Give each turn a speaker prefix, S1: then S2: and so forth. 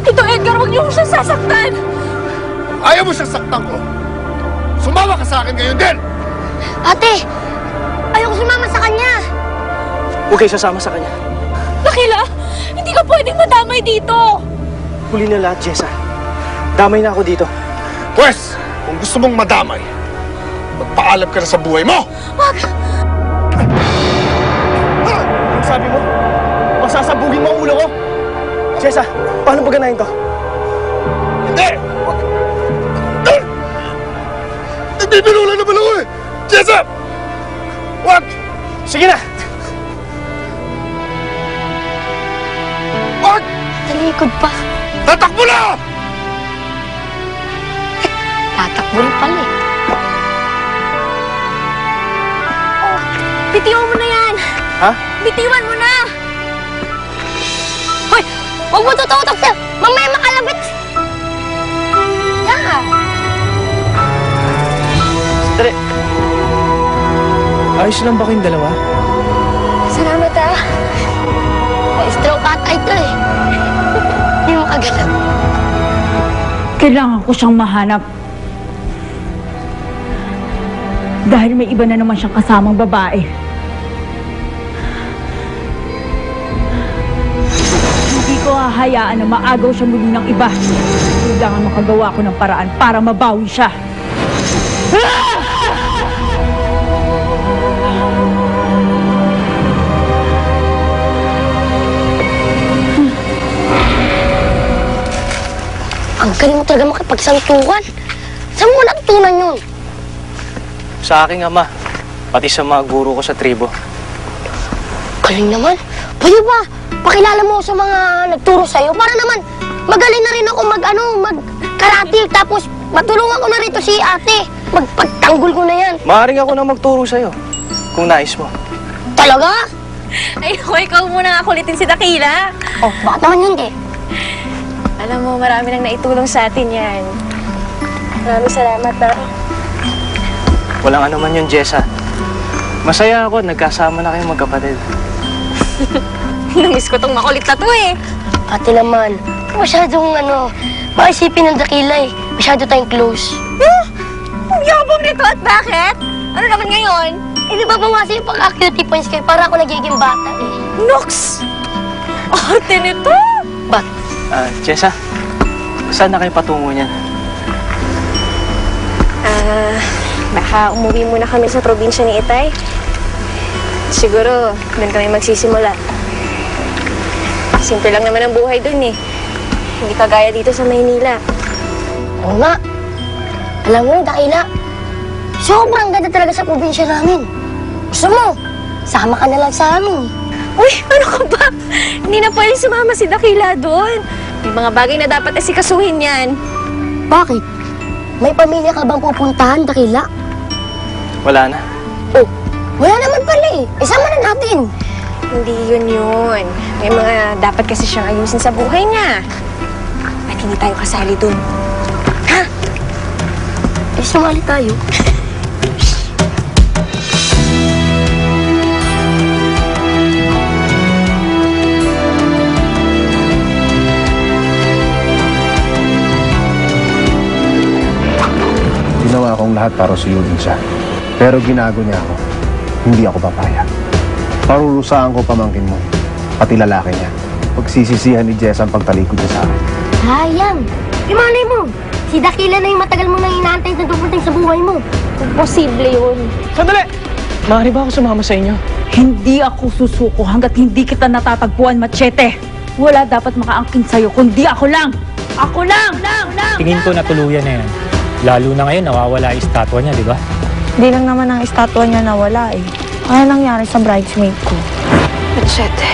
S1: Tito Edgar, huwag niyo siya sasaktan!
S2: Ayaw mo siyang saktan ko! Sumawa ka sa akin ngayon din!
S3: Ate! Ayoko sumama sa kanya!
S4: Huwag kayo sasama sa kanya.
S1: Dakila, hindi ka pwedeng madamay dito!
S4: Huli na lahat, Jessa. Damay na ako dito.
S2: Pwes, kung gusto mong madamay, magpaalam ka na sa buhay mo!
S1: Wag!
S4: Ang sabi mo, masasabugin mo ang ulo ko. Jessa, paano ba ganahin to?
S2: Hindi! Nagbibiro lang naman ako eh! Jessa! Wag!
S4: Sige na!
S2: Wag!
S3: Talikod pa.
S2: Tatakbo na!
S3: Tatakbo rin pala eh.
S1: Oh, bitiwan mo na yan!
S4: Ha?
S1: Bitiwan mo na!
S3: Hoy! Huwag mo tututok siya! Mamaya makalabit! Yan!
S4: Dali. Ayos lang ba kayong dalawa?
S3: Salamat ah. Na-stroke ata ito eh. Hindi mo kagalaw.
S1: Kailangan ko siyang mahanap. Dahil may iba na naman siyang kasamang babae. Hindi ko hahayaan na maagaw siya muli ng iba. Kailangan makagawa ko ng paraan para mabawi siya.
S3: Ang galing mo talaga makipagsantukan. Saan mo natutunan yun?
S4: Sa aking ama, pati sa mga guro ko sa tribo.
S3: Galing naman. Pwede ba? Pakilala mo sa mga nagturo sa'yo para naman magaling na rin ako mag-karate. Tapos matulungan ko na rito si ate. Magpagtanggol ko na yan.
S4: Maaaring ako na magturo sa'yo, kung nais mo.
S3: Talaga?
S1: Ay, ikaw muna nga kulitin si Dakila.
S3: Oh, bakit naman hindi?
S1: Alam mo, marami nang naitulong sa atin yan. Maraming salamat ah.
S4: Walang ano man yun, Jessa. Masaya ako, nagkasama na kayong magkapatid.
S1: Namiss ko tong makulit na to eh.
S3: Ate naman, masyadong maisipin ng Dakila eh. Masyado tayong close.
S1: Ang yabang nito at bakit? Ano naman ngayon?
S3: Eh, di ba bawasan yung pagka-cutie points kayo para ako nagiging bata eh?
S1: Nox! Arte nito!
S3: Ba't?
S4: Jessa, saan na kayo patungo niyan?
S1: Baka umuwi muna kami sa probinsya ni Itay. Siguro, doon kami magsisimula. Simple lang naman ang buhay doon eh. Hindi kagaya dito sa Maynila.
S3: Oo nga. Alam mo, Dakila, sobrang ganda talaga sa probinsya namin. Gusto mo, sama ka na lang sa amin.
S1: Uy, ano ka ba? Hindi na pwede sumama si Dakila doon. May mga bagay na dapat asikasuhin yan.
S3: Bakit? May pamilya ka bang pupuntahan, Dakila?
S4: Wala na.
S3: Oh, wala naman pala eh. Isama na natin.
S1: Hindi yun. May mga dapat kasi siyang ayusin sa buhay niya. At hindi tayo kasali doon.
S3: Ha? Eh, sumali tayo.
S5: Ginawa akong lahat para suyugin siya. Pero ginago niya ako. Hindi ako papayag. Parurusahan ko pamangkin mo, pati lalaki niya. Pagsisisihan ni Jess ang pagtalikod niya sa akin.
S3: Sayang. Imalay mo, si Dakila na yung matagal mo nang inaantay na dumating sa buhay mo.
S1: Imposible yun.
S4: Sandali! Maaari ba ako sumama sa inyo?
S1: Hindi ako susuko hanggat hindi kita natatagpuan, Machete. Wala dapat makaangkin sa'yo, kundi ako lang! Ako lang!
S6: Tingin ko natuluyan na yan. Lalo na ngayon, nawawala yung estatwa niya, di ba?
S7: Hindi lang naman ang estatwa niya nawala eh. Ano nangyari sa bridesmaid ko?
S1: Machete.